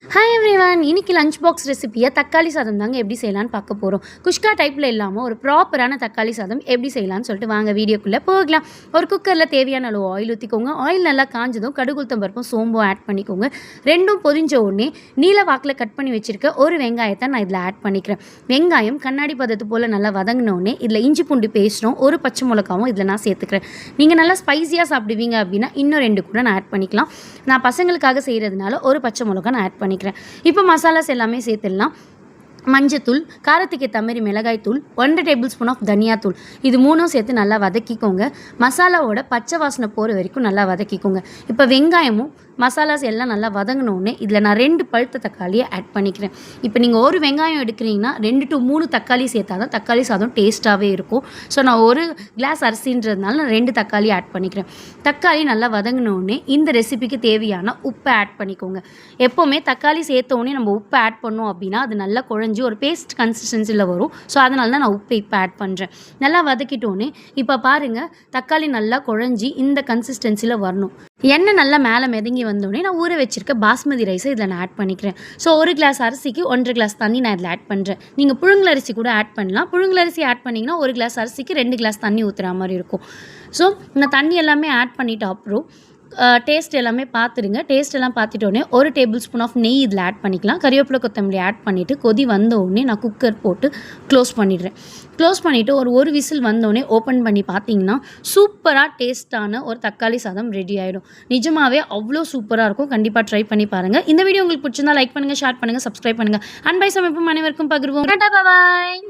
Hi everyone, இன்னைக்கு lunch box ரெசிபியை தக்காளி சாதம் தாங்க எப்படி செய்யலான்னு பார்க்க போகிறோம். குஷ்கா டைப்பில் இல்லாமல் ஒரு ப்ராப்பரான தக்காளி சாதம் எப்படி செய்யலான்னு சொல்லிட்டு வாங்க வீடியோக்குள்ளே போகலாம். ஒரு குக்கரில் தேவையான அளவு ஆயில் ஊற்றிக்கோங்க. ஆயில் நல்லா காஞ்சதும் கடுகுளுத்தம் பருப்பும் சோம்பும் ஆட் பண்ணிக்கோங்க. ரெண்டும் பொரிஞ்ச உடனே நீல வாக்கில் கட் பண்ணி வச்சுருக்க ஒரு வெங்காயத்தை நான் இதில் ஆட் பண்ணிக்கிறேன். வெங்காயம் கண்ணாடி பதத்து போல் நல்லா வதங்கினோடனே இதில் இஞ்சி பூண்டு பேஸ்ட்டும் ஒரு பச்சை மிளகாவும் இதில் நான் சேர்த்துக்கிறேன். நீங்கள் நல்லா ஸ்பைஸியாக சாப்பிடுவீங்க அப்படின்னா இன்னும் 2 கூட நான் ஆட் பண்ணிக்கலாம். நான் பசங்களுக்காக செய்கிறதுனால ஒரு பச்சை மிளகா நான் ஆட் பண்ணிக்கிறேன். இப்போ மசாலாஸ் எல்லாமே சேர்த்துடலாம். மஞ்சத்தூள், காரத்துக்கு ஏற்ற மாதிரி மிளகாய் தூள், 1 டேபிள் ஸ்பூன் ஆஃப் தனியாத்தூள், இது 3ம் சேர்த்து நல்லா வதக்கிக்கோங்க. மசாலாவோட பச்சை வாசனை போகிற வரைக்கும் நல்லா வதக்கிக்கோங்க. இப்போ வெங்காயமும் மசாலாஸ் எல்லாம் நல்லா வதங்கினோடனே இதில் நான் 2 பழுத்த தக்காளியை ஆட் பண்ணிக்கிறேன். இப்போ நீங்கள் ஒரு வெங்காயம் எடுக்கிறீங்கன்னா 2 to 3 தக்காளி சேர்த்தா தான் தக்காளி சாதம் டேஸ்ட்டாகவே இருக்கும். ஸோ நான் ஒரு கிளாஸ் அரிசின்றதுனால நான் 2 தக்காளி ஆட் பண்ணிக்கிறேன். தக்காளி நல்லா வதங்கினோடனே இந்த ரெசிபிக்கு தேவையான உப்பை ஆட் பண்ணிக்கோங்க. எப்போவுமே தக்காளி சேர்த்தோடனே நம்ம உப்பை ஆட் பண்ணோம் அப்படின்னா அது நல்லா குழஞ்சி ஒரு பேஸ்ட் கன்சிஸ்டன்சியில் வரும். ஸோ அதனால தான் நான் உப்பை இப்போ ஆட் பண்ணுறேன். நல்லா வதக்கிட்டோன்னே இப்போ பாருங்கள், தக்காளி நல்லா குழஞ்சி இந்த கன்சிஸ்டன்சியில் வரணும். எண்ணெய் நல்லா மேலே மிதங்கி வந்தோடனே நான் ஊற வச்சுருக்க பாஸ்மதி ரைஸை இதில் நான் ஆட் பண்ணிக்கிறேன். ஸோ ஒரு கிளாஸ் அரிசிக்கு 1.5 கிளாஸ் தண்ணி நான் இதில் ஆட் பண்ணுறேன். நீங்கள் புழுங்கல் அரிசி கூட ஆட் பண்ணலாம். புழுங்கல் அரிசி ஆட் பண்ணிங்கன்னா ஒரு கிளாஸ் அரிசிக்கு 2 கிளாஸ் தண்ணி ஊற்றுற மாதிரி இருக்கும். ஸோ இந்த தண்ணி எல்லாமே ஆட் பண்ணிவிட்டு அப்புறம் டேஸ்ட் எல்லாமே பார்த்துடுங்க. டேஸ்ட் எல்லாம் பார்த்துட்டோடனே 1 டேபிள் ஸ்பூன் ஆஃப் நெய் இதில் ஆட் பண்ணிக்கலாம். கறிவேப்பிலை கொத்தமல்லி ஆட் பண்ணிவிட்டு கொதி வந்தோடனே நான் குக்கர் போட்டு க்ளோஸ் பண்ணிடுறேன். க்ளோஸ் பண்ணிவிட்டு ஒரு விசில் வந்தோடனே ஓப்பன் பண்ணி பார்த்தீங்கன்னா சூப்பராக டேஸ்ட்டான ஒரு தக்காளி சாதம் ரெடி ஆகிடும். நிஜமாகவே அவ்வளோ சூப்பராக இருக்கும். கண்டிப்பாக ட்ரை பண்ணி பாருங்கள். இந்த வீடியோ உங்களுக்கு பிடிச்சிருந்தா லைக் பண்ணுங்கள், ஷேர் பண்ணுங்கள், சப்ஸ்கிரைப் பண்ணுங்கள். அன்பை சமைப்பும் அனைவருக்கும் பகிர்வோம். டாடா, பாய்.